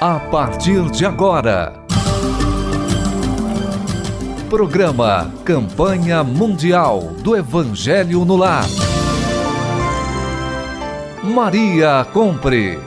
A partir de agora, programa Campanha Mundial do Evangelho no Lar. Maria Compre.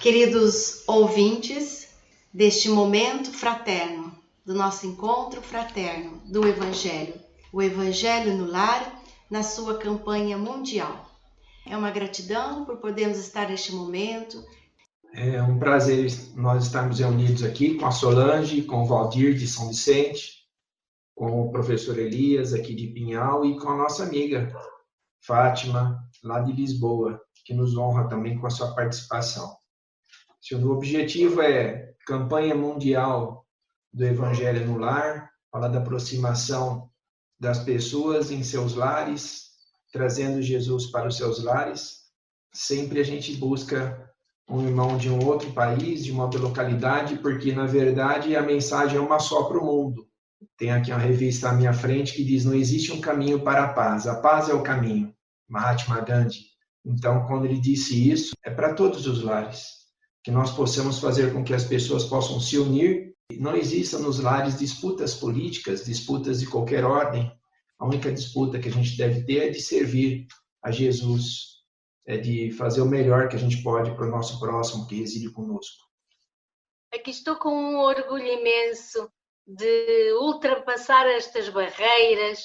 Queridos ouvintes deste momento fraterno, do nosso encontro fraterno do Evangelho, o Evangelho no Lar, na sua campanha mundial. É uma gratidão por podermos estar neste momento. É um prazer nós estarmos reunidos aqui com a Solange, com o Valdir de São Vicente, com o professor Elias aqui de Pinhal e com a nossa amiga Fátima, lá de Lisboa, que nos honra também com a sua participação. O objetivo é campanha mundial do Evangelho no Lar, falar da aproximação das pessoas em seus lares, trazendo Jesus para os seus lares. Sempre a gente busca um irmão de um outro país, de uma outra localidade, porque, na verdade, a mensagem é uma só para o mundo. Tem aqui uma revista à minha frente que diz: não existe um caminho para a paz é o caminho. Mahatma Gandhi. Então, quando ele disse isso, é para todos os lares. Que nós possamos fazer com que as pessoas possam se unir. Não existam nos lares disputas políticas, disputas de qualquer ordem. A única disputa que a gente deve ter é de servir a Jesus, é de fazer o melhor que a gente pode para o nosso próximo que reside conosco. Aqui estou com um orgulho imenso de ultrapassar estas barreiras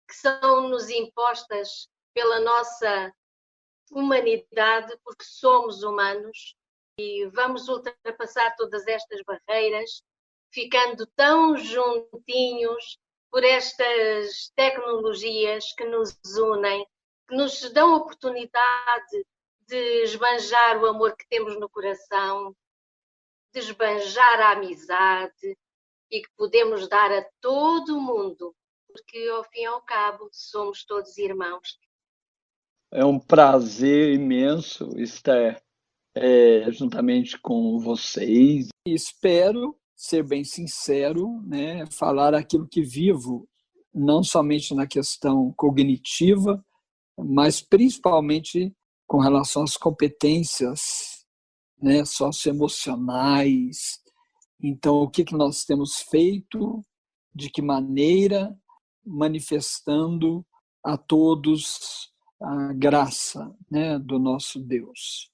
que são-nos impostas pela nossa humanidade, porque somos humanos. E vamos ultrapassar todas estas barreiras, ficando tão juntinhos por estas tecnologias que nos unem, que nos dão a oportunidade de esbanjar o amor que temos no coração, de esbanjar a amizade e que podemos dar a todo mundo, porque ao fim e ao cabo somos todos irmãos. É um prazer imenso estar juntamente com vocês. Espero ser bem sincero, né, falar aquilo que vivo, não somente na questão cognitiva, mas principalmente com relação às competências, né, socioemocionais. Então, o que nós temos feito, de que maneira, manifestando a todos a graça, né, do nosso Deus.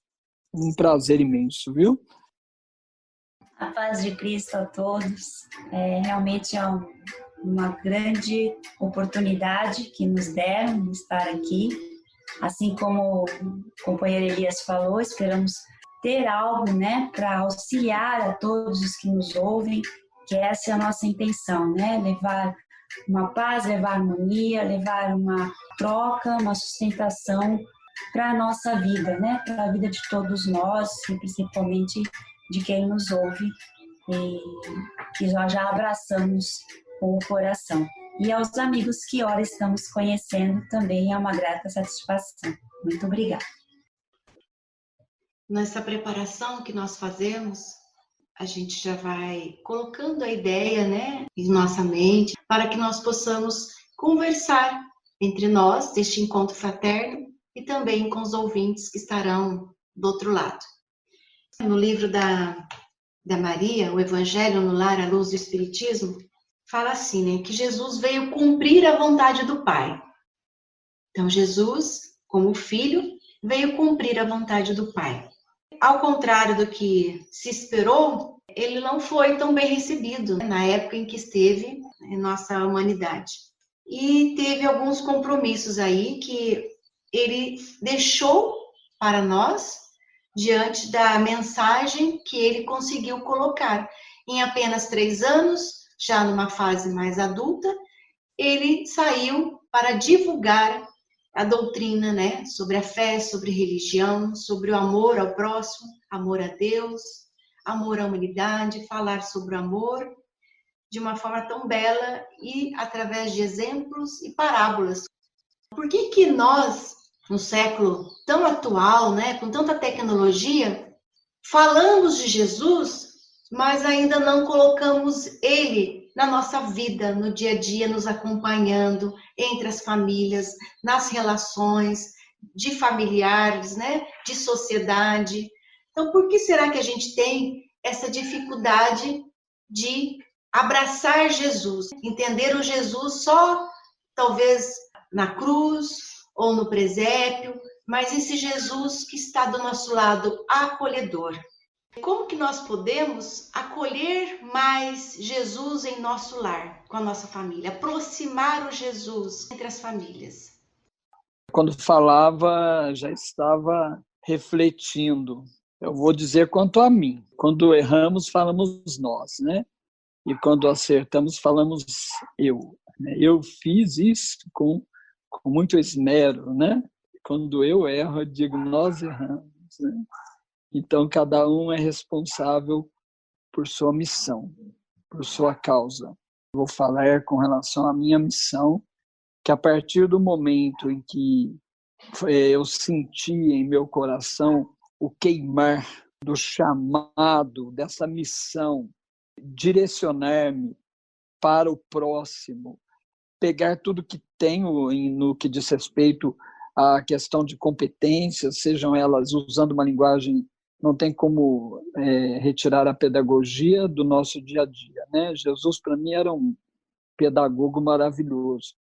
Um prazer imenso, viu? A paz de Cristo a todos. Realmente é uma grande oportunidade que nos deram de estar aqui. Assim como o companheiro Elias falou, esperamos ter algo, né, para auxiliar a todos os que nos ouvem, que essa é a nossa intenção, né? Levar uma paz, levar harmonia, levar uma troca, uma sustentação para a nossa vida, né? Para a vida de todos nós, e principalmente de quem nos ouve e que nós já abraçamos com o coração. E aos amigos que ora estamos conhecendo também é uma grata satisfação. Muito obrigada. Nessa preparação que nós fazemos, a gente já vai colocando a ideia, né, em nossa mente, para que nós possamos conversar entre nós deste encontro fraterno e também com os ouvintes que estarão do outro lado. No livro da Maria, o Evangelho no Lar, à luz do Espiritismo, fala assim, né, que Jesus veio cumprir a vontade do Pai. Então, Jesus, como filho, veio cumprir a vontade do Pai. Ao contrário do que se esperou, ele não foi tão bem recebido na época em que esteve em nossa humanidade. E teve alguns compromissos aí que ele deixou para nós diante da mensagem que ele conseguiu colocar. Em apenas 3 anos, já numa fase mais adulta, ele saiu para divulgar a doutrina, né, sobre a fé, sobre religião, sobre o amor ao próximo, amor a Deus, amor à humanidade, falar sobre o amor de uma forma tão bela e através de exemplos e parábolas. Por que que nós, no século tão atual, né, com tanta tecnologia, falamos de Jesus, mas ainda não colocamos ele na nossa vida, no dia a dia, nos acompanhando entre as famílias, nas relações de familiares, né, de sociedade? Então, por que será que a gente tem essa dificuldade de abraçar Jesus, entender o Jesus só, talvez, na cruz ou no presépio, mas esse Jesus que está do nosso lado, acolhedor? Como que nós podemos acolher mais Jesus em nosso lar, com a nossa família, aproximar o Jesus entre as famílias? Quando falava, já estava refletindo. Eu vou dizer quanto a mim. Quando erramos, falamos nós, né? E quando acertamos, falamos eu. Eu fiz isso com muito esmero, né? Quando eu erro, eu digo nós erramos, né? Então, cada um é responsável por sua missão, por sua causa. Vou falar com relação à minha missão, que a partir do momento em que eu senti em meu coração o queimar do chamado, dessa missão, direcionar-me para o próximo, pegar tudo que tenho no que diz respeito à questão de competências, sejam elas usando uma linguagem, não tem como retirar a pedagogia do nosso dia a dia, né? Jesus, para mim, era um pedagogo maravilhoso.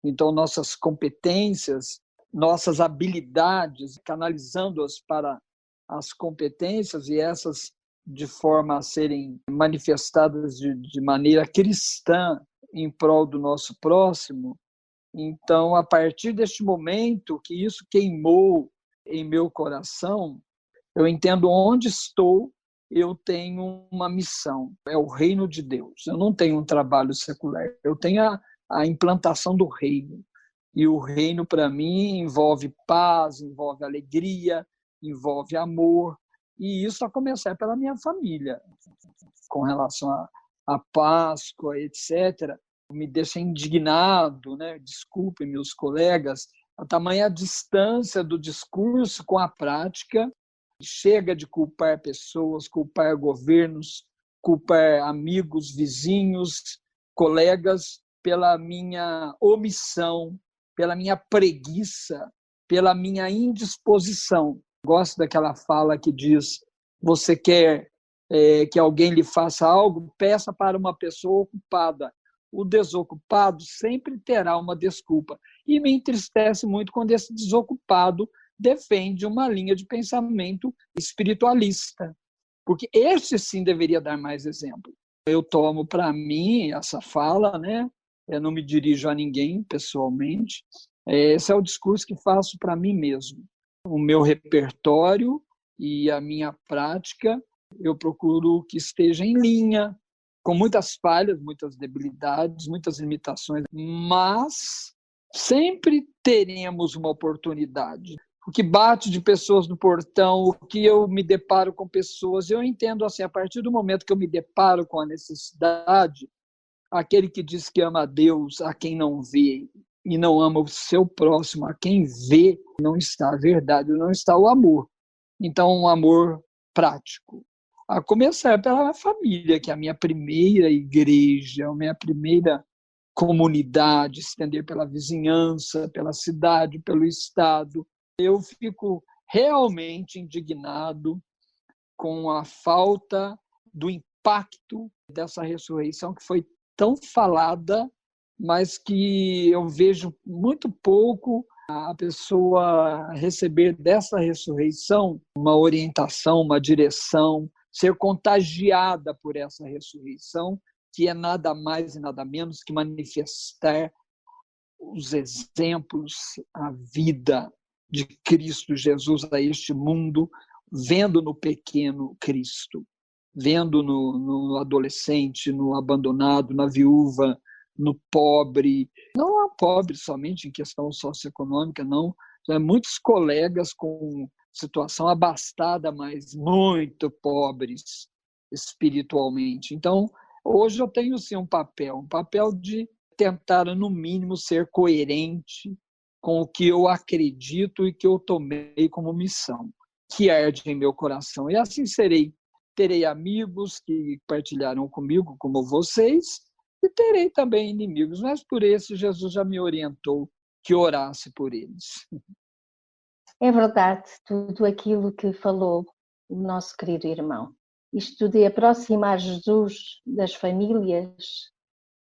Então, nossas competências, nossas habilidades, canalizando-as para as competências e essas de forma a serem manifestadas de maneira cristã em prol do nosso próximo. Então, a partir deste momento que isso queimou em meu coração, eu entendo onde estou, eu tenho uma missão, é o reino de Deus. Eu não tenho um trabalho secular, eu tenho a implantação do reino. E o reino, para mim, envolve paz, envolve alegria, envolve amor. E isso a começar pela minha família. Com relação à Páscoa, etc., me deixa indignado, né? Desculpem, meus colegas, a tamanha distância do discurso com a prática. Chega de culpar pessoas, culpar governos, culpar amigos, vizinhos, colegas, pela minha omissão, pela minha preguiça, pela minha indisposição. Gosto daquela fala que diz: você quer que alguém lhe faça algo, peça para uma pessoa ocupada. O desocupado sempre terá uma desculpa. E me entristece muito quando esse desocupado defende uma linha de pensamento espiritualista, porque esse sim deveria dar mais exemplo. Eu tomo para mim essa fala, né? Eu não me dirijo a ninguém pessoalmente. Esse é o discurso que faço para mim mesmo. O meu repertório e a minha prática, eu procuro que esteja em linha, com muitas falhas, muitas debilidades, muitas limitações, mas sempre teremos uma oportunidade. O que bate de pessoas no portão, o que eu me deparo com pessoas, eu entendo assim, a partir do momento que eu me deparo com a necessidade, aquele que diz que ama a Deus, a quem não vê, e não ama o seu próximo, a quem vê, não está a verdade, não está o amor. Então, um amor prático. A começar pela família, que é a minha primeira igreja, a minha primeira comunidade, estender pela vizinhança, pela cidade, pelo estado. Eu fico realmente indignado com a falta do impacto dessa ressurreição que foi tão falada, mas que eu vejo muito pouco a pessoa receber dessa ressurreição uma orientação, uma direção, ser contagiada por essa ressurreição, que é nada mais e nada menos que manifestar os exemplos, a vida de Cristo Jesus a este mundo, vendo no pequeno Cristo, vendo no adolescente, no abandonado, na viúva, no pobre, não é pobre somente em questão socioeconômica, não, muitos colegas com situação abastada, mas muito pobres espiritualmente. Então, Hoje eu tenho sim um papel de tentar, no mínimo, ser coerente com o que eu acredito e que eu tomei como missão, que arde em meu coração. E assim serei. Terei amigos que partilharão comigo, como vocês, e terei também inimigos, mas por isso Jesus já me orientou que orasse por eles. É verdade, tudo aquilo que falou o nosso querido irmão. Isto de aproximar Jesus das famílias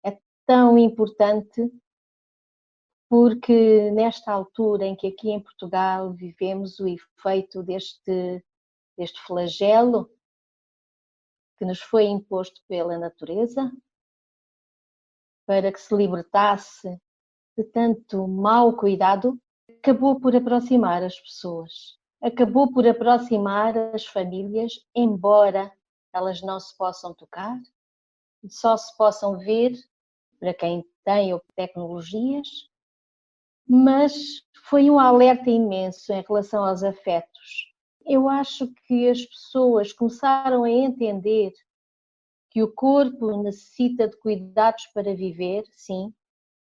é tão importante, porque nesta altura em que aqui em Portugal vivemos o efeito deste flagelo que nos foi imposto pela natureza, para que se libertasse de tanto mau cuidado, acabou por aproximar as pessoas, acabou por aproximar as famílias, embora elas não se possam tocar, só se possam ver para quem tem tecnologias, mas foi um alerta imenso em relação aos afetos. Eu acho que as pessoas começaram a entender que o corpo necessita de cuidados para viver, sim,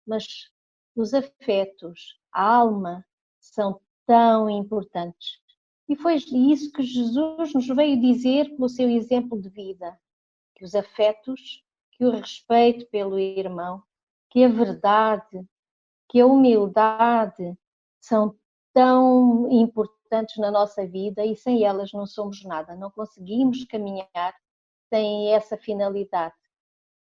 mas os afetos, a alma, são tão importantes. E foi isso que Jesus nos veio dizer pelo seu exemplo de vida, que os afetos, que o respeito pelo irmão, que a verdade, que a humildade são tão importantes na nossa vida e sem elas não somos nada, não conseguimos caminhar sem essa finalidade,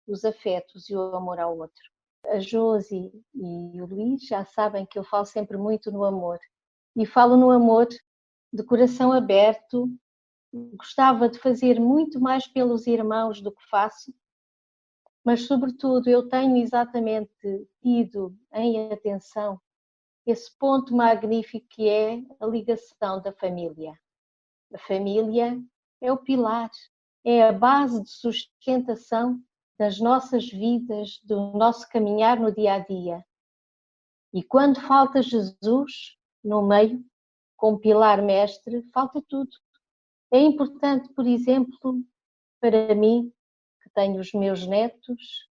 os afetos e o amor ao outro. A Josi e o Luís já sabem que eu falo sempre muito no amor. E falo no amor de coração aberto. Gostava de fazer muito mais pelos irmãos do que faço, mas sobretudo eu tenho exatamente tido em atenção esse ponto magnífico que é a ligação da família. A família é o pilar, é a base de sustentação das nossas vidas, do nosso caminhar no dia a dia. E quando falta Jesus no meio, como pilar mestre, falta tudo. É importante, por exemplo, para mim, que tenho os meus netos,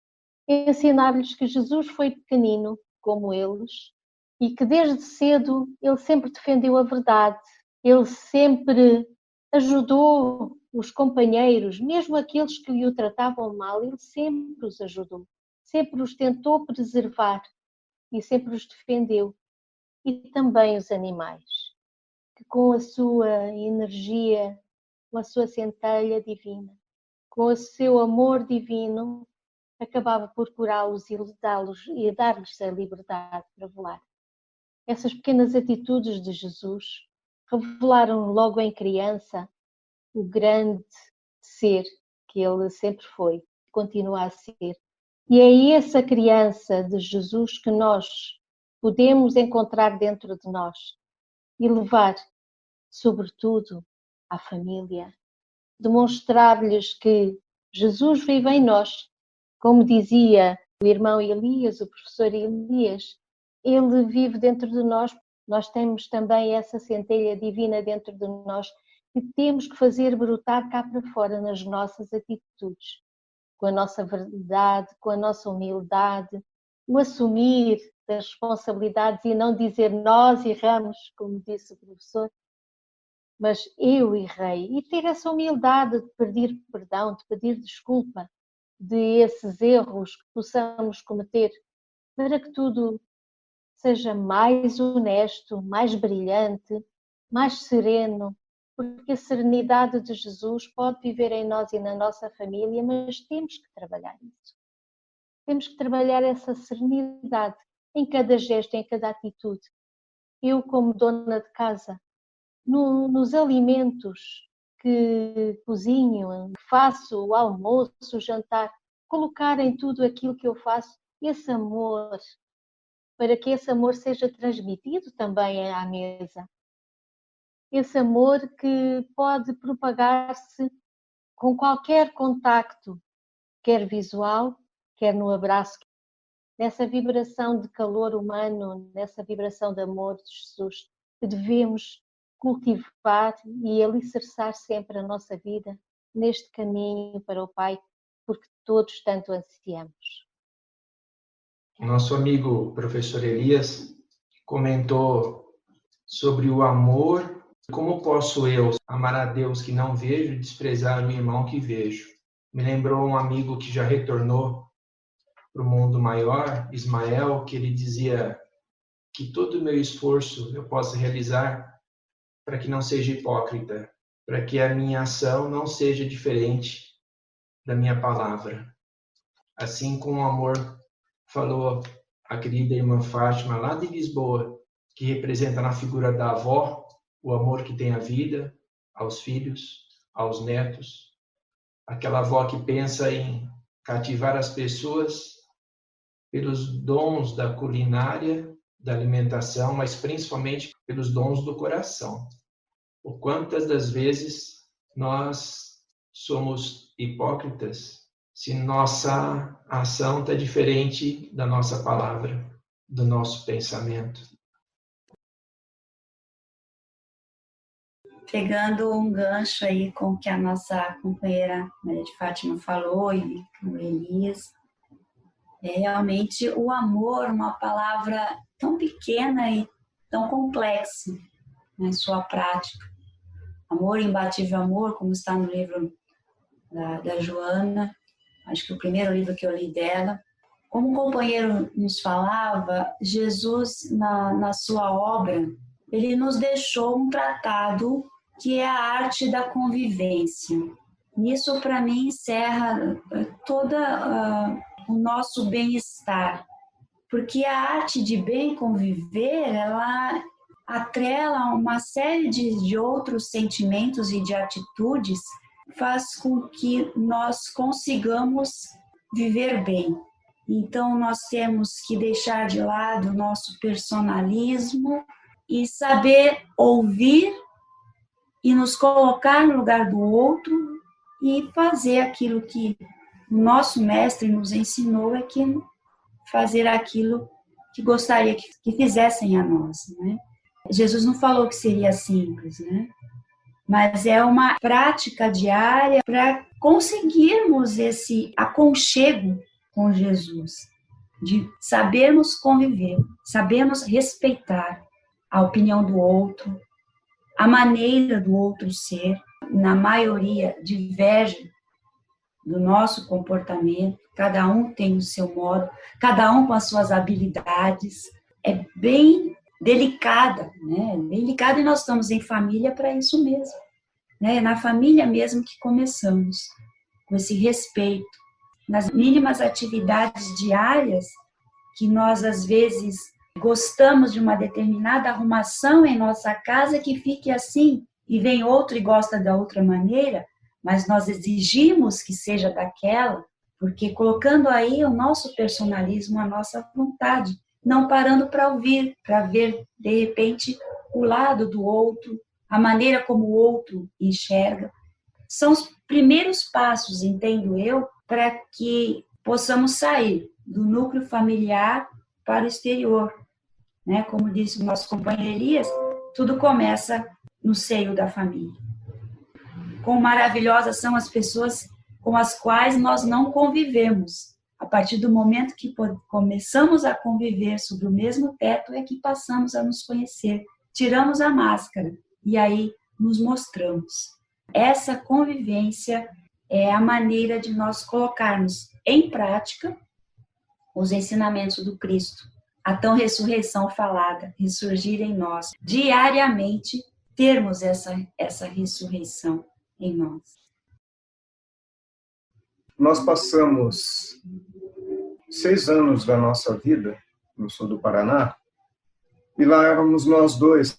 ensinar-lhes que Jesus foi pequenino, como eles, e que desde cedo ele sempre defendeu a verdade, ele sempre ajudou os companheiros, mesmo aqueles que o tratavam mal, ele sempre os ajudou, sempre os tentou preservar e sempre os defendeu. E também os animais, que com a sua energia, com a sua centelha divina, com o seu amor divino, acabava por curá-los e dar-lhes a liberdade para voar. Essas pequenas atitudes de Jesus revelaram logo em criança o grande ser que ele sempre foi, continua a ser. E é essa criança de Jesus que nós podemos encontrar dentro de nós e levar, sobretudo, à família. Demonstrar-lhes que Jesus vive em nós. Como dizia o irmão Elias, o professor Elias, ele vive dentro de nós. Nós temos também essa centelha divina dentro de nós que temos que fazer brotar cá para fora nas nossas atitudes, com a nossa verdade, com a nossa humildade, o assumir das responsabilidades e não dizer nós erramos, como disse o professor, mas eu errei. E ter essa humildade de pedir perdão, de pedir desculpa de esses erros que possamos cometer, para que tudo seja mais honesto, mais brilhante, mais sereno, porque a serenidade de Jesus pode viver em nós e na nossa família, mas temos que trabalhar isso. Temos que trabalhar essa serenidade em cada gesto, em cada atitude. Eu, como dona de casa, nos alimentos que cozinho, que faço, o almoço, o jantar, colocar em tudo aquilo que eu faço esse amor, para que esse amor seja transmitido também à mesa. Esse amor que pode propagar-se com qualquer contacto, quer visual, quer no abraço, nessa vibração de calor humano, nessa vibração de amor de Jesus, que devemos cultivar e alicerçar sempre a nossa vida neste caminho para o Pai, porque todos tanto ansiamos. Nosso amigo professor Elias comentou sobre o amor. Como posso eu amar a Deus que não vejo e desprezar o irmão que vejo? Me lembrou um amigo que já retornou para o mundo maior, Ismael, que ele dizia que todo o meu esforço eu possa realizar para que não seja hipócrita, para que a minha ação não seja diferente da minha palavra. Assim como o amor falou a querida irmã Fátima, lá de Lisboa, que representa na figura da avó o amor que tem à vida, aos filhos, aos netos. Aquela avó que pensa em cativar as pessoas pelos dons da culinária, da alimentação, mas principalmente pelos dons do coração. Por quantas das vezes nós somos hipócritas se nossa ação está diferente da nossa palavra, do nosso pensamento? Pegando um gancho aí com o que a nossa companheira Maria de Fátima falou e o Elias, realmente o amor, uma palavra tão pequena e tão complexa em sua prática. Amor, imbatível amor, como está no livro da Joana, acho que o primeiro livro que eu li dela. Como o companheiro nos falava, Jesus, na sua obra, ele nos deixou um tratado que é a arte da convivência. Isso, para mim, encerra todo o nosso bem-estar, porque a arte de bem conviver, ela atrela uma série de outros sentimentos e de atitudes, faz com que nós consigamos viver bem. Então, nós temos que deixar de lado o nosso personalismo e saber ouvir e nos colocar no lugar do outro e fazer aquilo que o nosso mestre nos ensinou, que fazer aquilo que gostaria que fizessem a nós, né? Jesus não falou que seria simples, né? Mas é uma prática diária para conseguirmos esse aconchego com Jesus, de sabermos conviver, sabermos respeitar a opinião do outro, a maneira do outro ser. Na maioria, diverge do nosso comportamento, cada um tem o seu modo, cada um com as suas habilidades. É bem delicada, né? Bem delicada, e nós estamos em família para isso mesmo, né? É na família mesmo que começamos, com esse respeito, nas mínimas atividades diárias, que nós às vezes gostamos de uma determinada arrumação em nossa casa que fique assim, e vem outro e gosta da outra maneira, mas nós exigimos que seja daquela, porque colocando aí o nosso personalismo, a nossa vontade, não parando para ouvir, para ver, de repente, o lado do outro, a maneira como o outro enxerga. São os primeiros passos, entendo eu, para que possamos sair do núcleo familiar para o exterior. Né? Como disse o nosso companheiro Elias, tudo começa no seio da família. Quão maravilhosas são as pessoas com as quais nós não convivemos. A partir do momento que começamos a conviver sob o mesmo teto é que passamos a nos conhecer. Tiramos a máscara e aí nos mostramos. Essa convivência é a maneira de nós colocarmos em prática os ensinamentos do Cristo. A tão ressurreição falada, ressurgir em nós. Diariamente, termos essa ressurreição em nós. Nós passamos 6 anos da nossa vida no sul do Paraná, e lá éramos nós dois.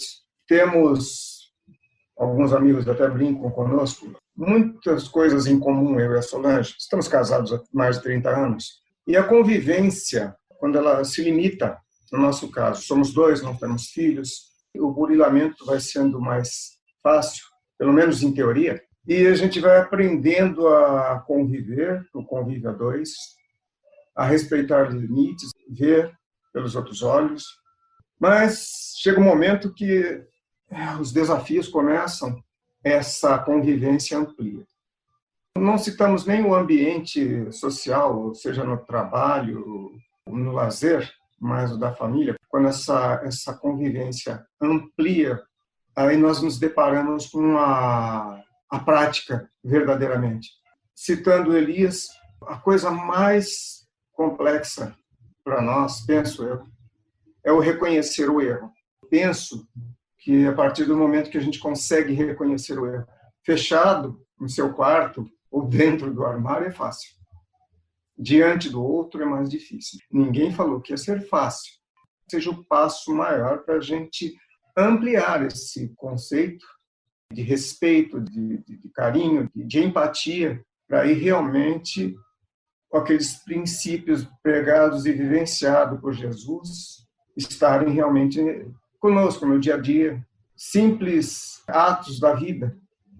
Temos, alguns amigos até brincam conosco, muitas coisas em comum, eu e a Solange. Estamos casados há mais de 30 anos. E a convivência, quando ela se limita, no nosso caso, somos dois, não temos filhos, o burilamento vai sendo mais fácil, pelo menos em teoria, e a gente vai aprendendo a conviver, o convívio a dois, a respeitar limites, ver pelos outros olhos, mas chega um momento que os desafios começam, essa convivência amplia. Não citamos nem o ambiente social, seja no trabalho, no lazer, mas o da família. Quando essa convivência amplia, aí nós nos deparamos com a prática, verdadeiramente. Citando Elias, a coisa mais complexa para nós, penso eu, é o reconhecer o erro. Penso que a partir do momento que a gente consegue reconhecer o erro, fechado no seu quarto ou dentro do armário é fácil. Diante do outro é mais difícil. Ninguém falou que ia ser fácil. Seja o passo maior para a gente ampliar esse conceito de respeito, de carinho, de empatia, para ir realmente com aqueles princípios pregados e vivenciados por Jesus estarem realmente conosco no dia a dia. Simples atos da vida.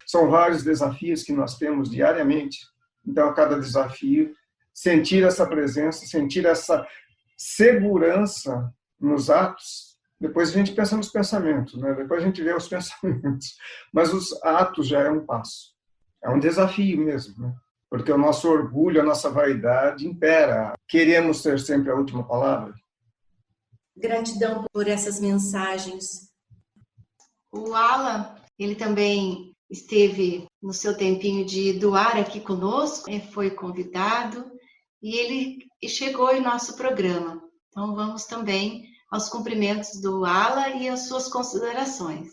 São vários desafios que nós temos diariamente. Então, a cada desafio, sentir essa presença, sentir essa segurança nos atos. Depois a gente pensa nos pensamentos, né? Depois a gente vê os pensamentos. Mas os atos já é um passo. É um desafio mesmo, né? Porque o nosso orgulho, a nossa vaidade impera. Queremos ter sempre a última palavra. Gratidão por essas mensagens. O Alan, ele também esteve no seu tempinho de doar aqui conosco, foi convidado e ele chegou em nosso programa. Então vamos também aos cumprimentos do Alan e as suas considerações.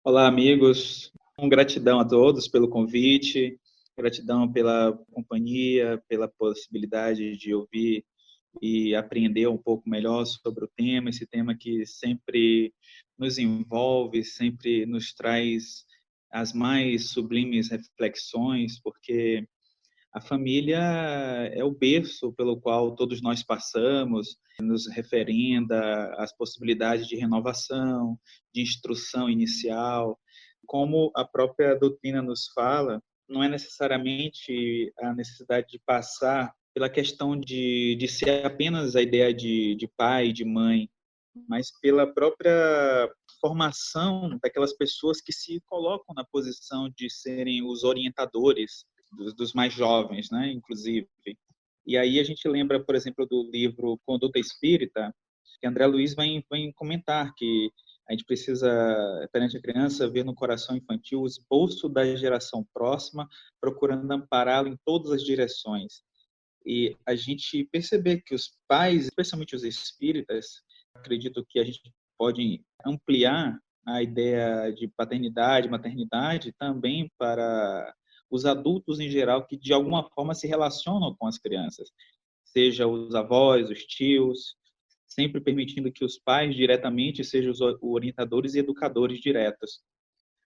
Olá, amigos. Gratidão a todos pelo convite, gratidão pela companhia, pela possibilidade de ouvir e aprender um pouco melhor sobre o tema, esse tema que sempre nos envolve, sempre nos traz as mais sublimes reflexões, porque a família é o berço pelo qual todos nós passamos, nos referenda às possibilidades de renovação, de instrução inicial. Como a própria doutrina nos fala, não é necessariamente a necessidade de passar pela questão de ser apenas a ideia de pai, de mãe, mas pela própria formação daquelas pessoas que se colocam na posição de serem os orientadores dos mais jovens, né, inclusive. E aí a gente lembra, por exemplo, do livro Conduta Espírita, que André Luiz vem comentar que a gente precisa, perante a criança, ver no coração infantil o esboço da geração próxima, procurando ampará-lo em todas as direções. E a gente perceber que os pais, especialmente os espíritas, acredito que a gente pode ampliar a ideia de paternidade, maternidade também para os adultos em geral que de alguma forma se relacionam com as crianças, seja os avós, os tios, sempre permitindo que os pais diretamente sejam os orientadores e educadores diretos.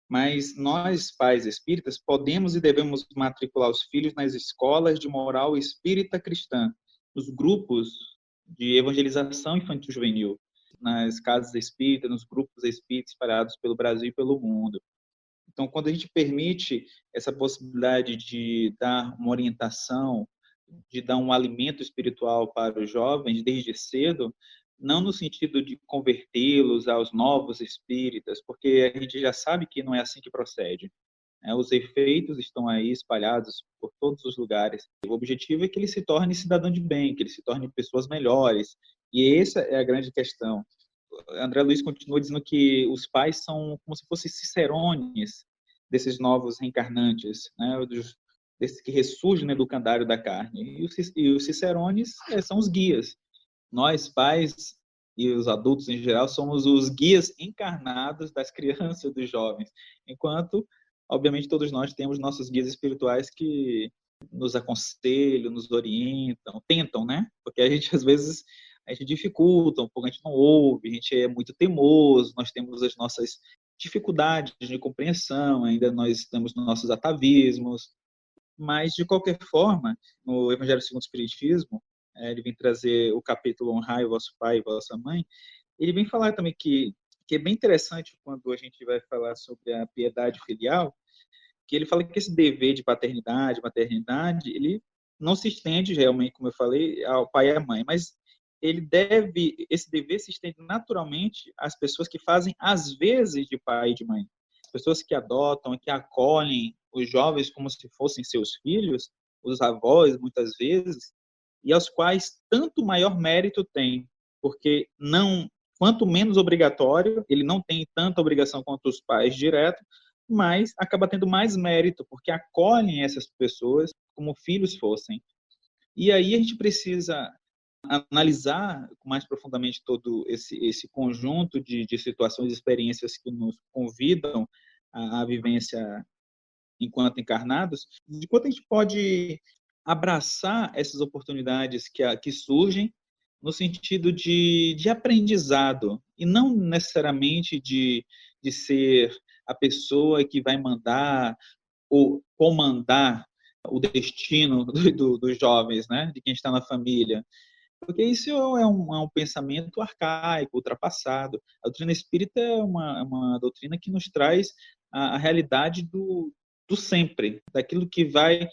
Mas nós, pais espíritas, podemos e devemos matricular os filhos nas escolas de moral espírita cristã, nos grupos de evangelização infantil-juvenil, nas casas espíritas, nos grupos espíritas espalhados pelo Brasil e pelo mundo. Então, quando a gente permite essa possibilidade de dar uma orientação, de dar um alimento espiritual para os jovens desde cedo, não no sentido de convertê-los aos novos espíritas, porque a gente já sabe que não é assim que procede. Os efeitos estão aí espalhados por todos os lugares. O objetivo é que ele se torne cidadão de bem, que ele se torne pessoas melhores. E essa é a grande questão. André Luiz continua dizendo que os pais são como se fossem cicerones desses novos reencarnantes, né? Desses que ressurgem, né, do candário da carne. E os cicerones são os guias. Nós, pais e os adultos em geral, somos os guias encarnados das crianças e dos jovens, enquanto, obviamente, todos nós temos nossos guias espirituais que nos aconselham, nos orientam, tentam, né? Porque a gente, às vezes, a gente dificulta um pouco, a gente não ouve, a gente é muito teimoso, nós temos as nossas dificuldades de compreensão, ainda nós temos nossos atavismos, mas, de qualquer forma, no Evangelho segundo o Espiritismo, ele vem trazer o capítulo Honrai o vosso pai e vossa mãe, ele vem falar também que é bem interessante quando a gente vai falar sobre a piedade filial, que ele fala que esse dever de paternidade, maternidade, ele não se estende realmente, como eu falei, ao pai e à mãe, mas esse dever se estende naturalmente às pessoas que fazem às vezes de pai e de mãe. pessoas que adotam, que acolhem os jovens como se fossem seus filhos, os avós, muitas vezes, e aos quais tanto maior mérito tem, porque quanto menos obrigatório, ele não tem tanta obrigação quanto os pais direto, mas acaba tendo mais mérito, porque acolhem essas pessoas como filhos fossem. E aí a gente precisa analisar mais profundamente todo esse conjunto de situações e experiências que nos convidam à vivência enquanto encarnados, de quanto a gente pode abraçar essas oportunidades que surgem no sentido de aprendizado, e não necessariamente de ser a pessoa que vai mandar ou comandar o destino dos jovens, né? De quem está na família. Porque isso é um pensamento arcaico, ultrapassado. A doutrina espírita é uma doutrina que nos traz a realidade do sempre, daquilo que vai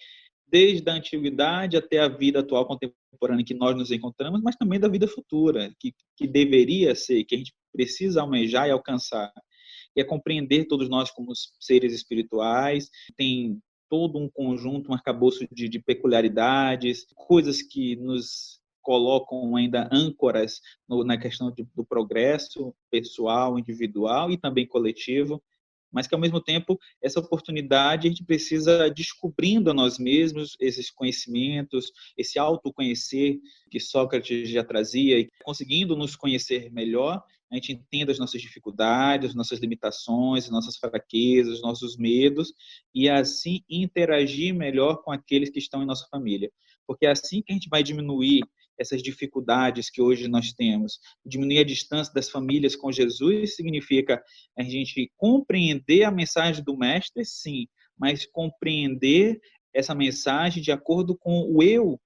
desde a antiguidade até a vida atual contemporânea em que nós nos encontramos, mas também da vida futura, que deveria ser, que a gente precisa almejar e alcançar. E é compreender todos nós como seres espirituais, tem todo um conjunto, um arcabouço de peculiaridades, coisas que nos colocam ainda âncoras na questão do progresso pessoal, individual e também coletivo, mas que, ao mesmo tempo, essa oportunidade a gente precisa descobrindo a nós mesmos esses conhecimentos, esse autoconhecer que Sócrates já trazia, e conseguindo nos conhecer melhor, a gente entenda as nossas dificuldades, as nossas limitações, as nossas fraquezas, os nossos medos, e assim interagir melhor com aqueles que estão em nossa família. Porque é assim que a gente vai diminuir essas dificuldades que hoje nós temos. Diminuir a distância das famílias com Jesus significa a gente compreender a mensagem do Mestre, sim, mas compreender essa mensagem de acordo com o eu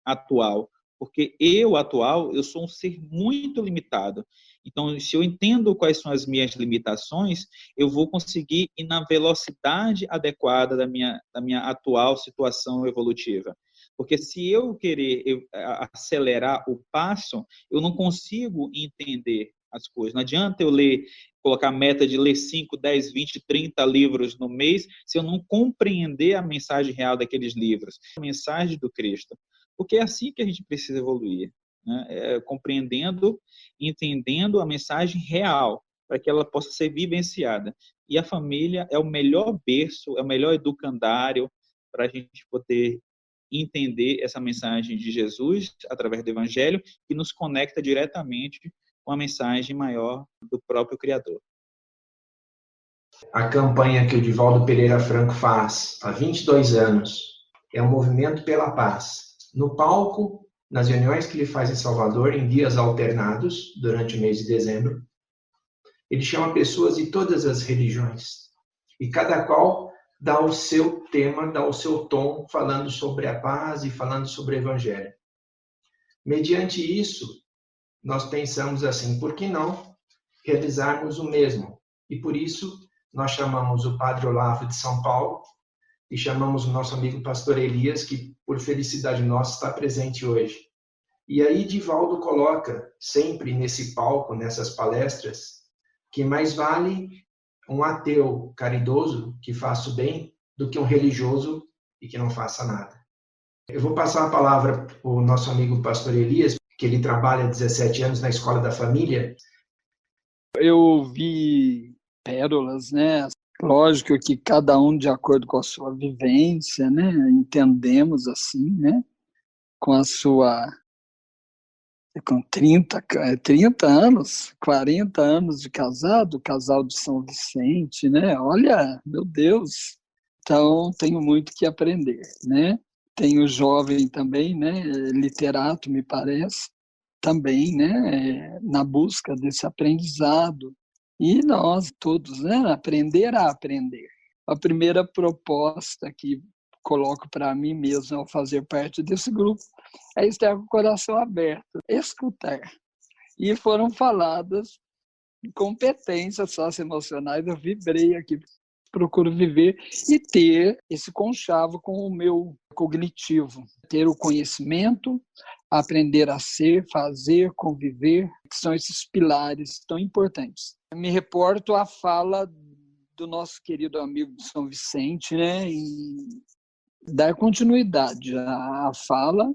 atual. Porque eu atual, eu sou um ser muito limitado. Então, se eu entendo quais são as minhas limitações, eu vou conseguir ir na velocidade adequada da minha atual situação evolutiva. Porque se eu querer acelerar o passo, eu não consigo entender as coisas. Não adianta eu colocar a meta de ler 5, 10, 20, 30 livros no mês se eu não compreender a mensagem real daqueles livros, a mensagem do Cristo. Porque é assim que a gente precisa evoluir, né? Compreendendo, entendendo a mensagem real, para que ela possa ser vivenciada. E a família é o melhor berço, é o melhor educandário para a gente poder entender essa mensagem de Jesus através do Evangelho, que nos conecta diretamente com a mensagem maior do próprio Criador. A campanha que o Divaldo Pereira Franco faz há 22 anos é um movimento pela paz. No palco, nas reuniões que ele faz em Salvador, em dias alternados, durante o mês de dezembro, ele chama pessoas de todas as religiões. E cada qual dá o seu tema, dá o seu tom, falando sobre a paz e falando sobre o Evangelho. Mediante isso, nós pensamos assim, por que não realizarmos o mesmo? E por isso, nós chamamos o Padre Olavo de São Paulo e chamamos o nosso amigo Pastor Elias, que, por felicidade nossa, está presente hoje. E aí, Divaldo coloca, sempre nesse palco, nessas palestras, que mais vale um ateu caridoso que faça o bem do que um religioso e que não faça nada. Eu vou passar a palavra para o nosso amigo Pastor Elias, que ele trabalha há 17 anos na Escola da Família. Eu vi pérolas, né? Lógico que cada um de acordo com a sua vivência, né? Entendemos assim, né? Com a sua... Com 30 anos, 40 anos de casado, casal de São Vicente, né? Olha, meu Deus! Então, tenho muito que aprender, né? Tenho jovem também, né? Literato, me parece, também, né? Na busca desse aprendizado. E nós todos, né? Aprender a aprender. A primeira proposta que coloco para mim mesmo ao fazer parte desse grupo é estar com o coração aberto, escutar. E foram faladas competências socioemocionais, eu vibrei aqui, procuro viver e ter esse conchavo com o meu cognitivo, ter o conhecimento, aprender a ser, fazer, conviver, que são esses pilares tão importantes. Me reporto à fala do nosso querido amigo de São Vicente, né? E dar continuidade à fala,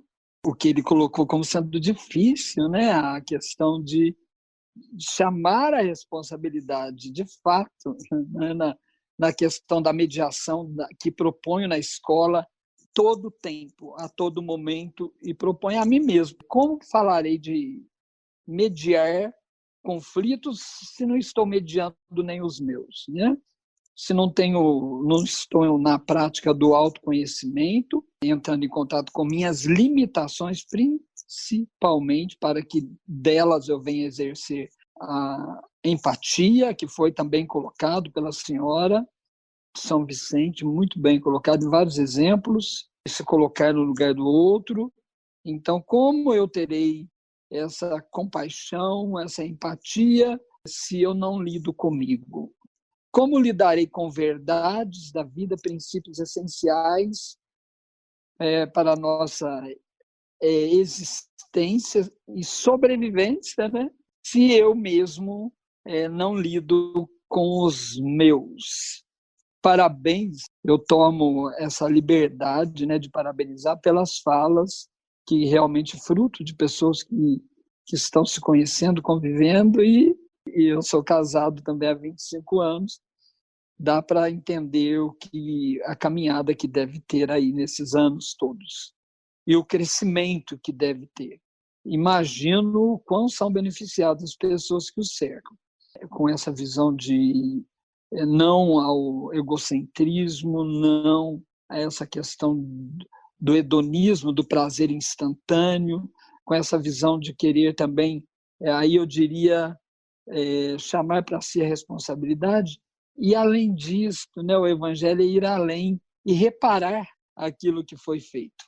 o que ele colocou como sendo difícil, né? A questão de chamar a responsabilidade, de fato, né? na questão da mediação que proponho na escola todo o tempo, a todo momento, e proponho a mim mesmo. Como falarei de mediar conflitos se não estou mediando nem os meus, né? Se não estou na prática do autoconhecimento, entrando em contato com minhas limitações, principalmente para que delas eu venha exercer a empatia, que foi também colocado pela senhora São Vicente, muito bem colocado em vários exemplos, se colocar no lugar do outro. Então, como eu terei essa compaixão, essa empatia, se eu não lido comigo? Como lidarei com verdades da vida, princípios essenciais para a nossa existência e sobrevivência, né? Se eu mesmo não lido com os meus? Parabéns, eu tomo essa liberdade, né, de parabenizar pelas falas, que realmente fruto de pessoas que estão se conhecendo, convivendo, e eu sou casado também há 25 anos, dá para entender a caminhada que deve ter aí nesses anos todos e o crescimento que deve ter. Imagino o quão são beneficiadas as pessoas que o cercam, com essa visão de não ao egocentrismo, não a essa questão do hedonismo, do prazer instantâneo, com essa visão de querer também, aí eu diria, chamar para si a responsabilidade. E, além disso, né, o Evangelho é ir além e reparar aquilo que foi feito.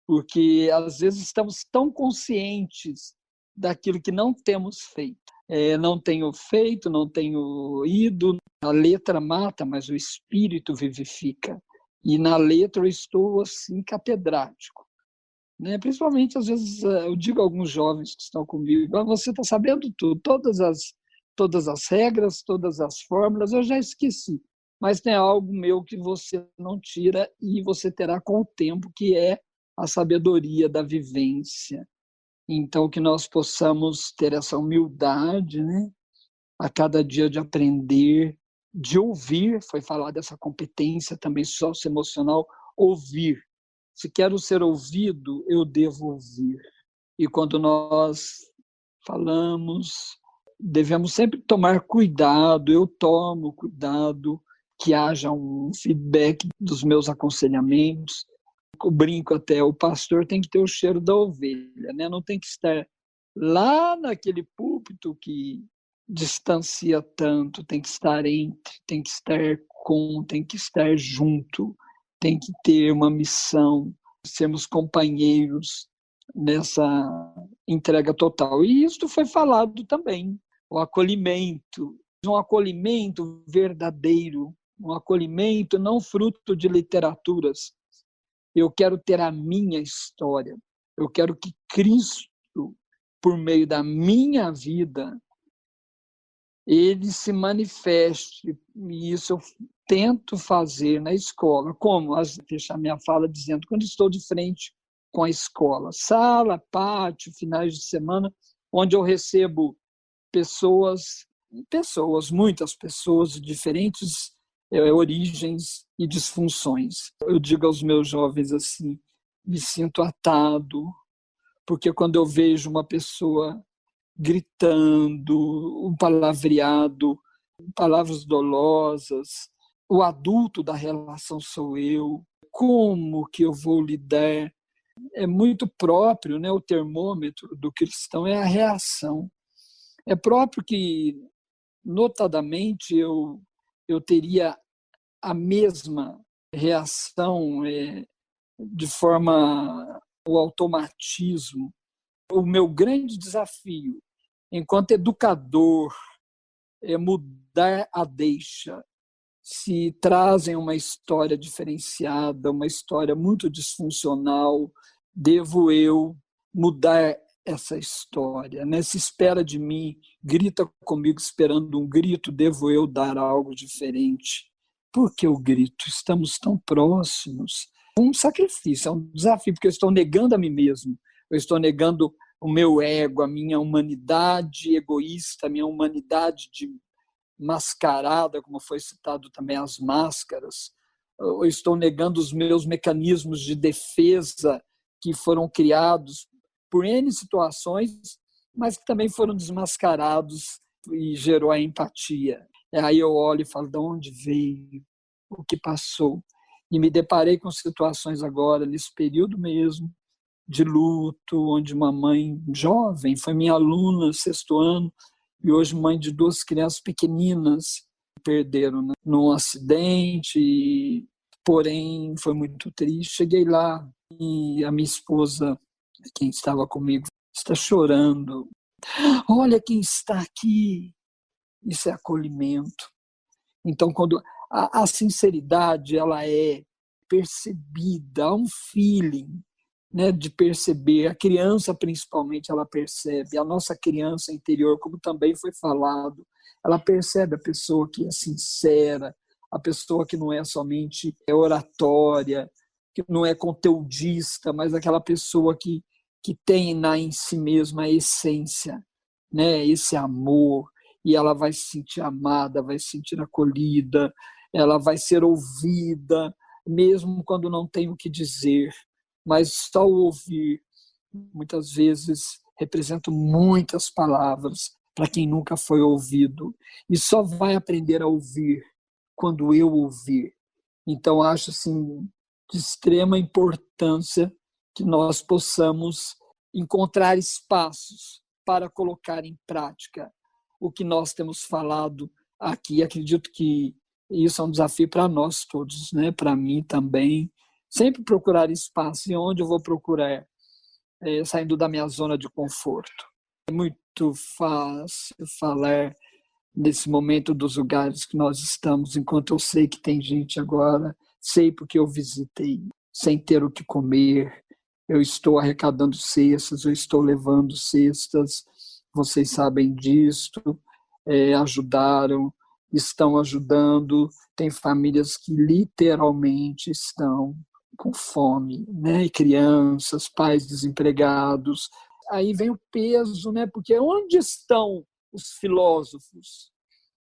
Porque, às vezes, estamos tão conscientes daquilo que não temos feito. Não tenho feito, não tenho ido. A letra mata, mas o espírito vivifica. E na letra eu estou, assim, catedrático. Né? Principalmente, às vezes, eu digo a alguns jovens que estão comigo, você está sabendo tudo, todas as regras, todas as fórmulas, eu já esqueci. Mas tem algo meu que você não tira e você terá com o tempo, que é a sabedoria da vivência. Então, que nós possamos ter essa humildade, né? A cada dia de aprender, de ouvir, foi falar dessa competência também socioemocional, ouvir. Se quero ser ouvido, eu devo ouvir. E quando nós falamos, devemos sempre tomar cuidado, eu tomo cuidado, que haja um feedback dos meus aconselhamentos. Eu brinco até, o pastor tem que ter o cheiro da ovelha, né? Não tem que estar lá naquele púlpito que distancia tanto, tem que estar entre, tem que estar com, tem que estar junto, tem que ter uma missão, sermos companheiros nessa entrega total. E isso foi falado também, o acolhimento, um acolhimento verdadeiro, um acolhimento não fruto de literaturas. Eu quero ter a minha história, eu quero que Cristo, por meio da minha vida, ele se manifeste, e isso eu tento fazer na escola. Como? Fechar minha fala dizendo, quando estou de frente com a escola, sala, pátio, finais de semana, onde eu recebo muitas pessoas de diferentes origens e disfunções. Eu digo aos meus jovens assim, me sinto atado, porque quando eu vejo uma pessoa gritando, um palavreado, palavras dolosas, o adulto da relação sou eu, como que eu vou lidar? É muito próprio, né? O termômetro do cristão é a reação. É próprio que, notadamente, eu teria a mesma reação de forma o automatismo. O meu grande desafio, enquanto educador, é mudar a deixa. Se trazem uma história diferenciada, uma história muito disfuncional, devo eu mudar essa história, né? Se espera de mim, grita comigo esperando um grito, devo eu dar algo diferente? Por que o grito? Estamos tão próximos. É um sacrifício, é um desafio, porque eu estou negando a mim mesmo, eu estou negando o meu ego, a minha humanidade egoísta, a minha humanidade mascarada, como foi citado também, as máscaras. Eu estou negando os meus mecanismos de defesa que foram criados por N situações, mas que também foram desmascarados e gerou a empatia. Aí eu olho e falo, de onde veio, o que passou? E me deparei com situações agora, nesse período mesmo, de luto, onde uma mãe jovem, foi minha aluna, 6º ano, e hoje mãe de 2 crianças pequeninas, perderam, né, num acidente, porém foi muito triste. Cheguei lá e a minha esposa, quem estava comigo, está chorando. Olha quem está aqui. Isso é acolhimento. Então, quando a sinceridade ela é percebida, há um feeling, né, de perceber. A criança, principalmente, ela percebe. A nossa criança interior, como também foi falado, ela percebe a pessoa que é sincera, a pessoa que não é somente oratória, que não é conteudista, mas aquela pessoa que tem em si mesma a essência, né, esse amor, e ela vai se sentir amada, vai se sentir acolhida, ela vai ser ouvida, mesmo quando não tem o que dizer, mas só o ouvir, muitas vezes, representa muitas palavras para quem nunca foi ouvido, e só vai aprender a ouvir quando eu ouvir. Então, acho assim, de extrema importância que nós possamos encontrar espaços para colocar em prática o que nós temos falado aqui. Acredito que isso é um desafio para nós todos, né? Para mim também. Sempre procurar espaço. E onde eu vou procurar? Saindo da minha zona de conforto. É muito fácil falar nesse momento dos lugares que nós estamos, enquanto eu sei que tem gente agora, sei porque eu visitei, sem ter o que comer. Eu estou arrecadando cestas, eu estou levando cestas, vocês sabem disto, ajudaram, estão ajudando. Tem famílias que literalmente estão com fome, né? E crianças, pais desempregados. Aí vem o peso, né? Porque onde estão os filósofos?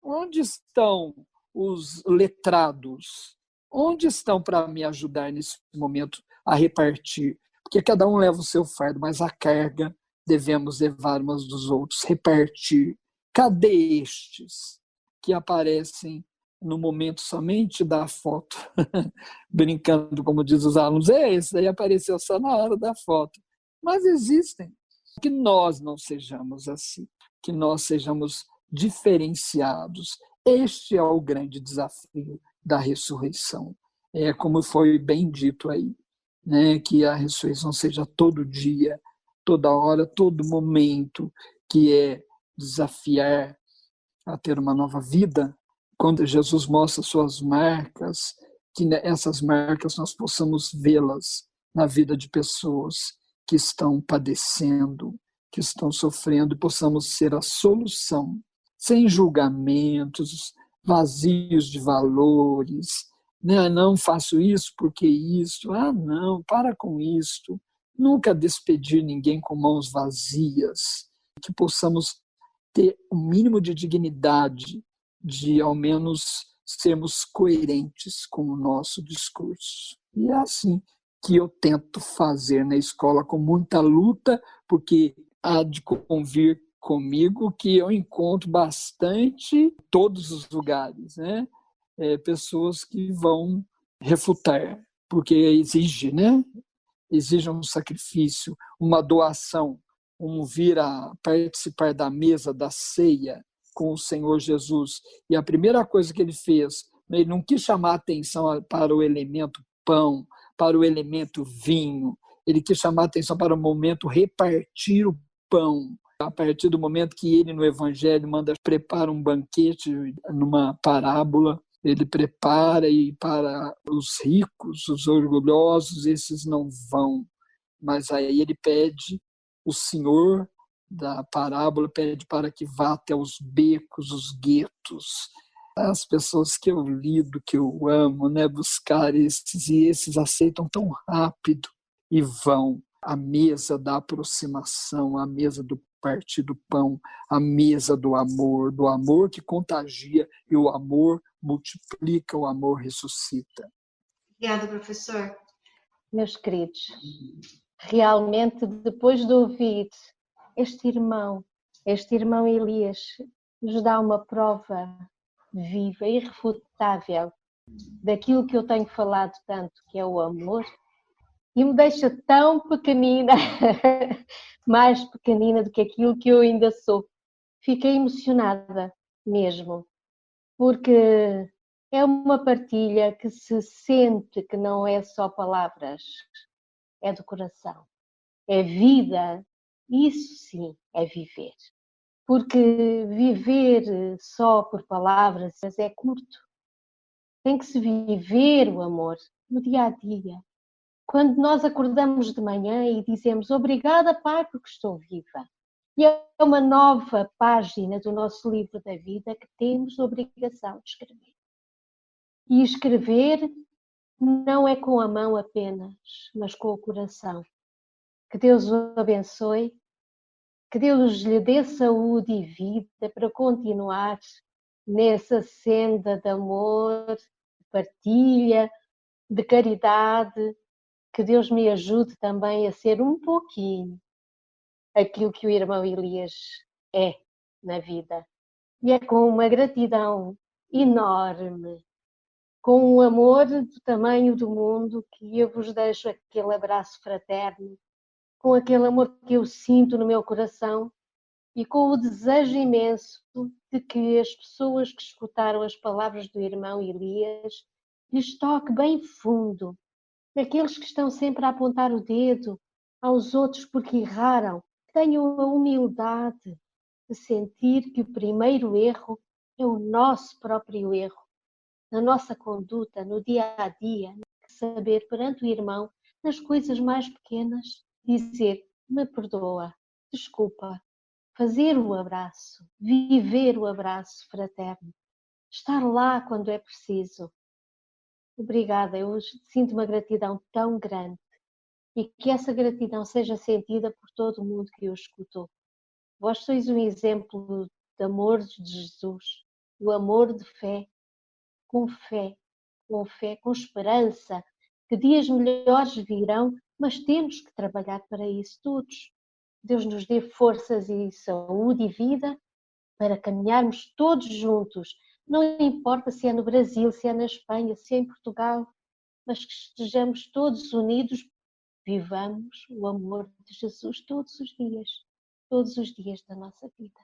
Onde estão os letrados? Onde estão para me ajudar nesse momento a repartir? Porque cada um leva o seu fardo, mas a carga devemos levar umas dos outros, repartir. Cadê estes que aparecem no momento somente da foto? Brincando, como diz os alunos, esse daí apareceu só na hora da foto. Mas existem. Que nós não sejamos assim, que nós sejamos diferenciados. Este é o grande desafio da ressurreição. É como foi bem dito aí, né? Que a ressurreição seja todo dia, toda hora, todo momento, que é desafiar a ter uma nova vida. Quando Jesus mostra suas marcas, que essas marcas nós possamos vê-las na vida de pessoas que estão padecendo, que estão sofrendo, e possamos ser a solução, sem julgamentos, vazios de valores. Não faço isso porque isso. Não, para com isso. Nunca despedir ninguém com mãos vazias. Que possamos ter o mínimo de dignidade, de ao menos sermos coerentes com o nosso discurso. E é assim que eu tento fazer na escola, com muita luta, porque há de convir comigo que eu encontro bastante em todos os lugares, né? Pessoas que vão refutar, porque exige, né? Exige um sacrifício, uma doação, vir a participar da mesa, da ceia com o Senhor Jesus. E a primeira coisa que ele fez, ele não quis chamar a atenção para o elemento pão, para o elemento vinho, ele quis chamar a atenção para o momento repartir o pão. A partir do momento que ele, no Evangelho, prepara um banquete numa parábola, ele prepara, e para os ricos, os orgulhosos, esses não vão. Mas aí ele pede o Senhor da parábola pede para que vá até os becos, os guetos, as pessoas que eu lido, que eu amo, né, buscar esses, e esses aceitam tão rápido e vão à mesa da aproximação, à mesa do partir do pão, à mesa do amor que contagia, e o amor multiplica, o amor ressuscita. Obrigada, professor. Meus queridos, realmente, depois de ouvir este irmão Elias, nos dá uma prova viva, irrefutável, daquilo que eu tenho falado tanto, que é o amor, e me deixa tão pequenina, mais pequenina do que aquilo que eu ainda sou. Fiquei emocionada mesmo, porque é uma partilha que se sente que não é só palavras, é do coração, é vida, isso sim é viver. Porque viver só por palavras é curto. Tem que se viver o amor no dia a dia. Quando nós acordamos de manhã e dizemos obrigada, Pai, porque estou viva. E é uma nova página do nosso livro da vida que temos a obrigação de escrever. E escrever não é com a mão apenas, mas com o coração. Que Deus o abençoe, que Deus lhe dê saúde e vida para continuar nessa senda de amor, de partilha, de caridade. Que Deus me ajude também a ser um pouquinho aquilo que o irmão Elias é na vida. E é com uma gratidão enorme, com um amor do tamanho do mundo, que eu vos deixo aquele abraço fraterno, com aquele amor que eu sinto no meu coração e com o desejo imenso de que as pessoas que escutaram as palavras do irmão Elias lhes toque bem fundo. Aqueles que estão sempre a apontar o dedo aos outros porque erraram, tenham a humildade de sentir que o primeiro erro é o nosso próprio erro, na nossa conduta, no dia a dia, saber perante o irmão, nas coisas mais pequenas, dizer, me perdoa, desculpa, fazer o abraço, viver o abraço fraterno, estar lá quando é preciso. Obrigada, eu sinto uma gratidão tão grande e que essa gratidão seja sentida por todo o mundo que o escutou. Vós sois um exemplo de amor de Jesus, o amor de fé, com esperança, que dias melhores virão, mas temos que trabalhar para isso todos. Deus nos dê forças e saúde e vida para caminharmos todos juntos. Não importa se é no Brasil, se é na Espanha, se é em Portugal, mas que estejamos todos unidos, vivamos o amor de Jesus todos os dias da nossa vida.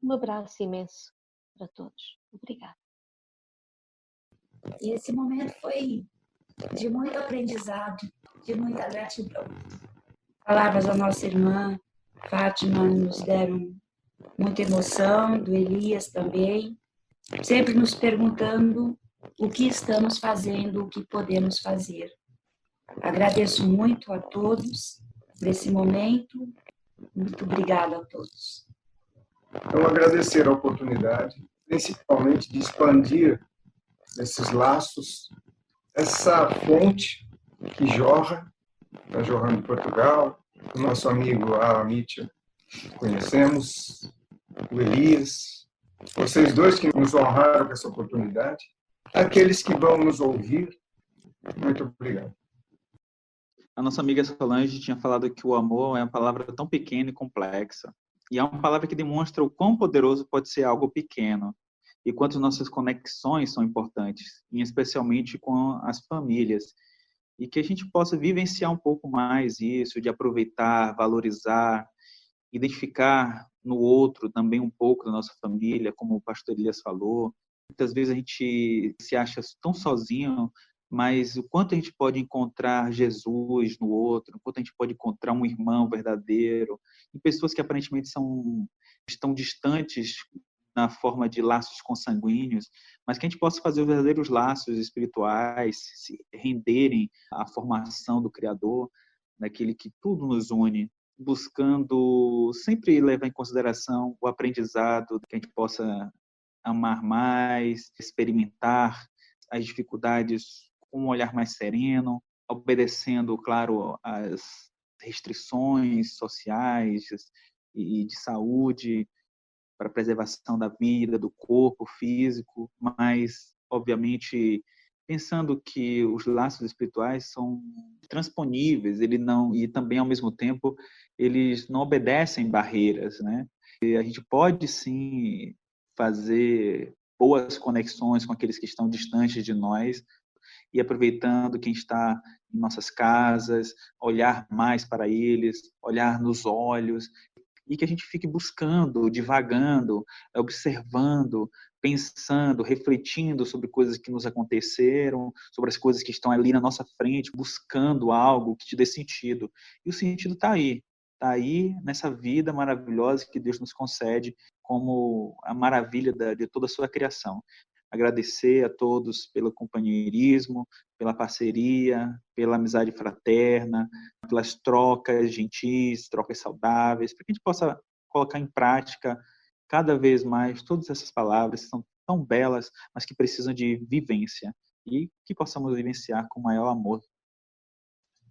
Um abraço imenso para todos. Obrigada. E esse momento foi de muito aprendizado, de muita gratidão. Palavras da nossa irmã Fátima nos deram muita emoção, do Elias também, sempre nos perguntando o que estamos fazendo, o que podemos fazer. Agradeço muito a todos por esse momento. Muito obrigada a todos. Então, agradecer a oportunidade, principalmente de expandir esses laços, essa fonte que jorra, está jorrando em Portugal, o nosso amigo Mitya, conhecemos, o Elias, vocês dois que nos honraram com essa oportunidade, aqueles que vão nos ouvir, muito obrigado. A nossa amiga Solange tinha falado que o amor é uma palavra tão pequena e complexa. E é uma palavra que demonstra o quão poderoso pode ser algo pequeno e quanto nossas conexões são importantes, e especialmente com as famílias. E que a gente possa vivenciar um pouco mais isso, de aproveitar, valorizar, identificar no outro também um pouco da nossa família, como o pastor Elias falou. Muitas vezes a gente se acha tão sozinho, mas o quanto a gente pode encontrar Jesus no outro, o quanto a gente pode encontrar um irmão verdadeiro, em pessoas que aparentemente estão distantes na forma de laços consanguíneos, mas que a gente possa fazer os verdadeiros laços espirituais, se renderem à formação do Criador, daquele que tudo nos une. buscando sempre levar em consideração o aprendizado, que a gente possa amar mais, experimentar as dificuldades com um olhar mais sereno, obedecendo, claro, às restrições sociais e de saúde para a preservação da vida, do corpo físico, mas, obviamente, pensando que os laços espirituais são transponíveis, e também, ao mesmo tempo, eles não obedecem barreiras, né? E a gente pode, sim, fazer boas conexões com aqueles que estão distantes de nós, e aproveitando quem está em nossas casas, olhar mais para eles, olhar nos olhos, e que a gente fique buscando, divagando, observando, pensando, refletindo sobre coisas que nos aconteceram, sobre as coisas que estão ali na nossa frente, buscando algo que te dê sentido. E o sentido está aí nessa vida maravilhosa que Deus nos concede, como a maravilha de toda a sua criação. Agradecer a todos pelo companheirismo, pela parceria, pela amizade fraterna, pelas trocas gentis, trocas saudáveis, para que a gente possa colocar em prática cada vez mais todas essas palavras que são tão belas, mas que precisam de vivência, e que possamos vivenciar com maior amor.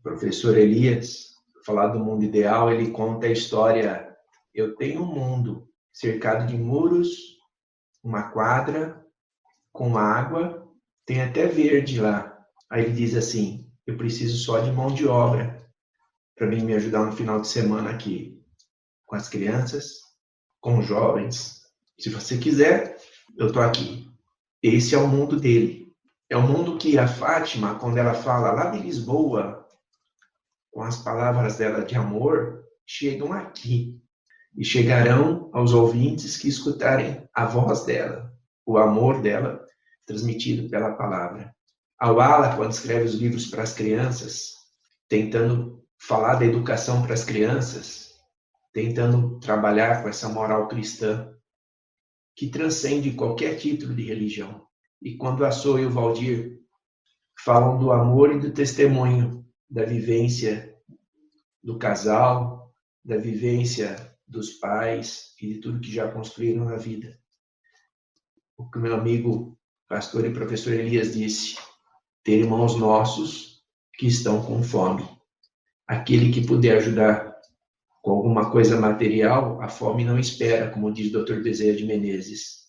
Professor Elias, falar do mundo ideal, ele conta a história: eu tenho um mundo cercado de muros, uma quadra com água, tem até verde lá. Aí ele diz assim: eu preciso só de mão de obra para vir me ajudar no final de semana aqui com as crianças, com os jovens. Se você quiser, eu tô aqui. Esse é o mundo dele. É o mundo que a Fátima, quando ela fala lá de Lisboa, com as palavras dela de amor, chegam aqui e chegarão aos ouvintes que escutarem a voz dela, o amor dela, transmitido pela palavra. A Wala, quando escreve os livros para as crianças, tentando falar da educação para as crianças, tentando trabalhar com essa moral cristã, que transcende qualquer título de religião. E quando a Sô e o Valdir falam do amor e do testemunho, da vivência do casal, da vivência dos pais e de tudo que já construíram na vida. O que meu amigo pastor e professor Elias disse: ter irmãos nossos que estão com fome. Aquele que puder ajudar com alguma coisa material, a fome não espera, como diz o Dr. Bezerra de Menezes.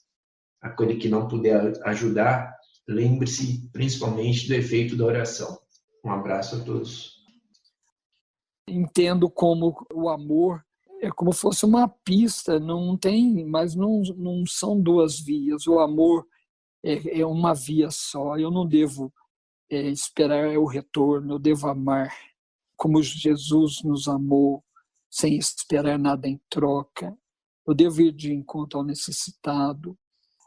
Aquele que não puder ajudar, lembre-se principalmente do efeito da oração. Um abraço a todos. Entendo como o amor é como se fosse uma pista, mas não são duas vias. O amor é uma via só. Eu não devo esperar o retorno, eu devo amar como Jesus nos amou, sem esperar nada em troca. Eu devo ir de encontro ao necessitado.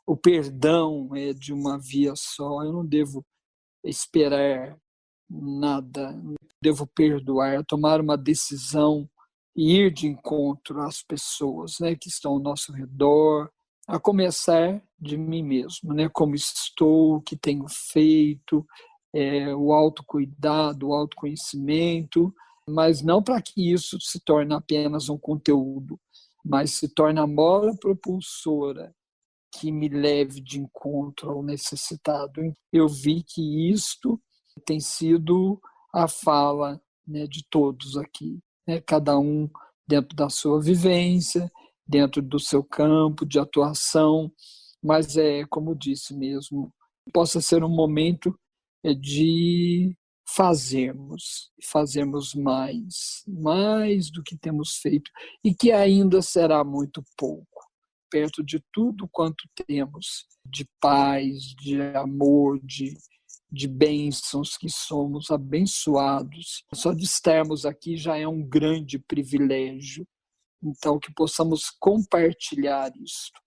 O perdão é de uma via só. Eu não devo esperar nada. Eu devo perdoar, tomar uma decisão e ir de encontro às pessoas, né, que estão ao nosso redor, a começar de mim mesmo, né, como estou, o que tenho feito, o autocuidado, o autoconhecimento, mas não para que isso se torne apenas um conteúdo, mas se torne a mola propulsora que me leve de encontro ao necessitado. Eu vi que isto tem sido a fala, né, de todos aqui, né, cada um dentro da sua vivência, dentro do seu campo de atuação, mas como disse mesmo, possa ser um momento de fazermos mais do que temos feito, e que ainda será muito pouco, perto de tudo quanto temos de paz, de amor, de bênçãos, que somos abençoados. Só de estarmos aqui já é um grande privilégio. Então, que possamos compartilhar isto,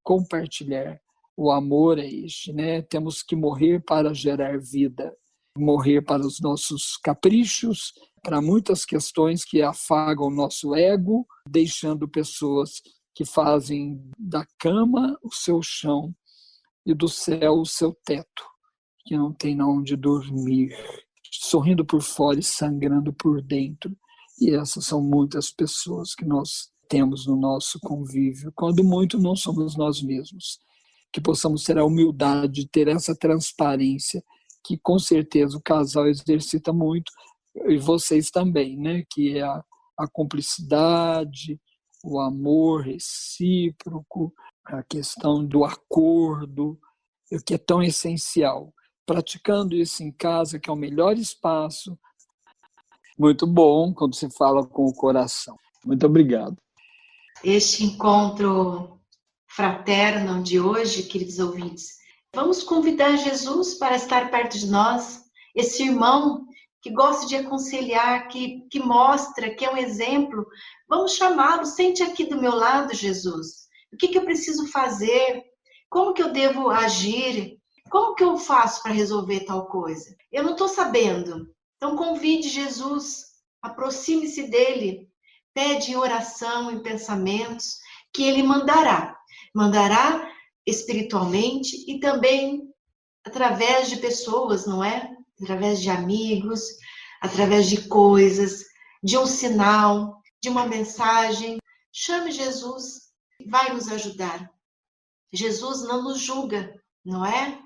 compartilhar. O amor é este, né? Temos que morrer para gerar vida, morrer para os nossos caprichos, para muitas questões que afagam o nosso ego, deixando pessoas que fazem da cama o seu chão e do céu o seu teto, que não tem onde dormir, sorrindo por fora e sangrando por dentro. E essas são muitas pessoas que nós temos no nosso convívio, quando muito não somos nós mesmos. Que possamos ter a humildade de ter essa transparência, que com certeza o casal exercita muito, e vocês também, né? Que é a cumplicidade, o amor recíproco, a questão do acordo, que é tão essencial. Praticando isso em casa, que é o melhor espaço, muito bom quando se fala com o coração. Muito obrigado. Este encontro fraterno de hoje, queridos ouvintes, vamos convidar Jesus para estar perto de nós, esse irmão que gosta de aconselhar, que mostra, que é um exemplo. Vamos chamá-lo, sente aqui do meu lado, Jesus. O que eu preciso fazer? Como que eu devo agir? Como que eu faço para resolver tal coisa? Eu não estou sabendo. Então convide Jesus, aproxime-se dele, pede em oração, em pensamentos, que ele mandará. Mandará espiritualmente e também através de pessoas, não é? Através de amigos, através de coisas, de um sinal, de uma mensagem. Chame Jesus, vai nos ajudar. Jesus não nos julga, não é?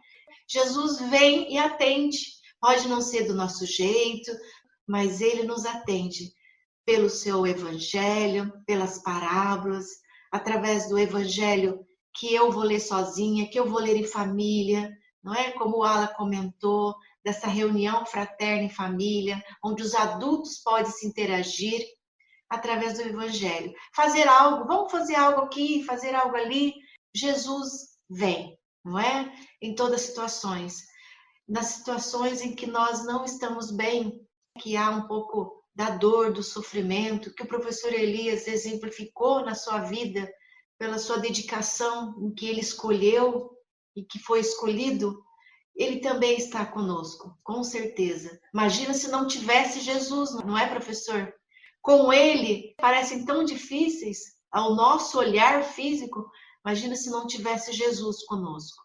Jesus vem e atende. Pode não ser do nosso jeito, mas ele nos atende pelo seu evangelho, pelas parábolas, através do evangelho que eu vou ler sozinha, que eu vou ler em família, não é? Como o Ala comentou, dessa reunião fraterna em família, onde os adultos podem se interagir através do evangelho. Fazer algo, vamos fazer algo aqui, fazer algo ali. Jesus vem, não é? Em todas as situações. Nas situações em que nós não estamos bem, que há um pouco da dor, do sofrimento, que o professor Elias exemplificou na sua vida, pela sua dedicação em que ele escolheu e que foi escolhido, ele também está conosco, com certeza. Imagina se não tivesse Jesus, não é, professor? Com ele, parecem tão difíceis ao nosso olhar físico, imagina se não tivesse Jesus conosco.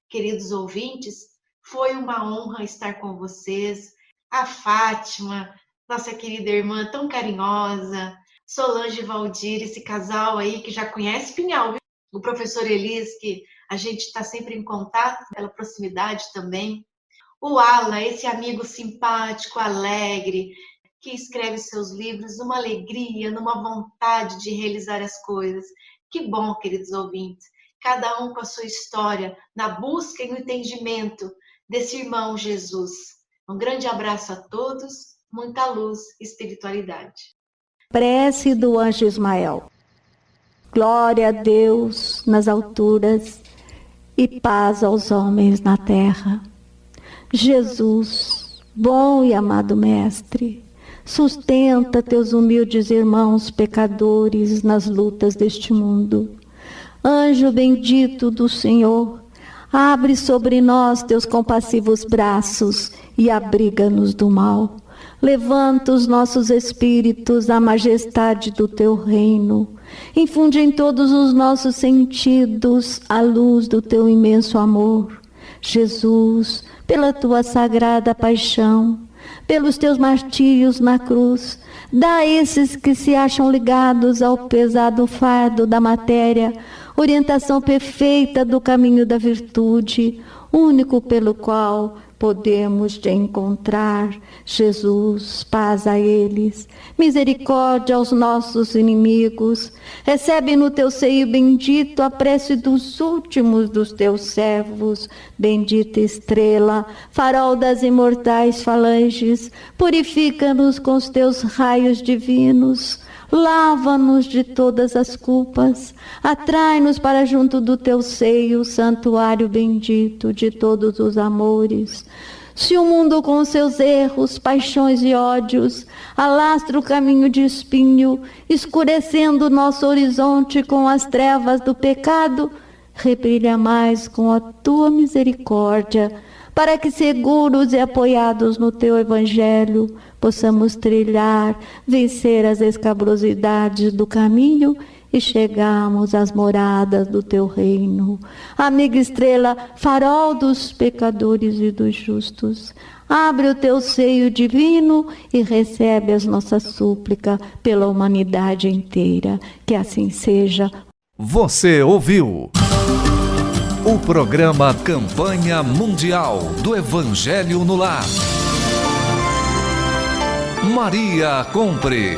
Queridos ouvintes, foi uma honra estar com vocês. A Fátima, nossa querida irmã tão carinhosa, Solange e Valdir, esse casal aí que já conhece Pinhal, viu? O professor Elias, que a gente está sempre em contato, pela proximidade também. O Ala, esse amigo simpático, alegre, que escreve seus livros numa alegria, numa vontade de realizar as coisas. Que bom, queridos ouvintes, cada um com a sua história, na busca e no entendimento desse irmão Jesus. Um grande abraço a todos, muita luz e espiritualidade. Prece do anjo Ismael. Glória a Deus nas alturas e paz aos homens na terra. Jesus, bom e amado Mestre, sustenta teus humildes irmãos pecadores nas lutas deste mundo. Anjo bendito do Senhor, abre sobre nós teus compassivos braços e abriga-nos do mal. Levanta os nossos espíritos à majestade do teu reino. Infunde em todos os nossos sentidos a luz do teu imenso amor. Jesus, pela tua sagrada paixão, pelos teus martírios na cruz, dá a esses que se acham ligados ao pesado fardo da matéria, orientação perfeita do caminho da virtude, único pelo qual podemos te encontrar. Jesus, paz a eles, misericórdia aos nossos inimigos. Recebe no teu seio bendito a prece dos últimos dos teus servos. Bendita estrela, farol das imortais falanges, purifica-nos com os teus raios divinos. Lava-nos de todas as culpas, atrai-nos para junto do teu seio, santuário bendito de todos os amores. Se o mundo com seus erros, paixões e ódios alastra o caminho de espinho, escurecendo nosso horizonte com as trevas do pecado, rebrilha mais com a tua misericórdia, para que seguros e apoiados no teu evangelho, possamos trilhar, vencer as escabrosidades do caminho e chegarmos às moradas do teu reino. Amiga estrela, farol dos pecadores e dos justos, abre o teu seio divino e recebe as nossas súplicas pela humanidade inteira. Que assim seja. Você ouviu o programa Campanha Mundial do Evangelho no Lar. Maria Compre.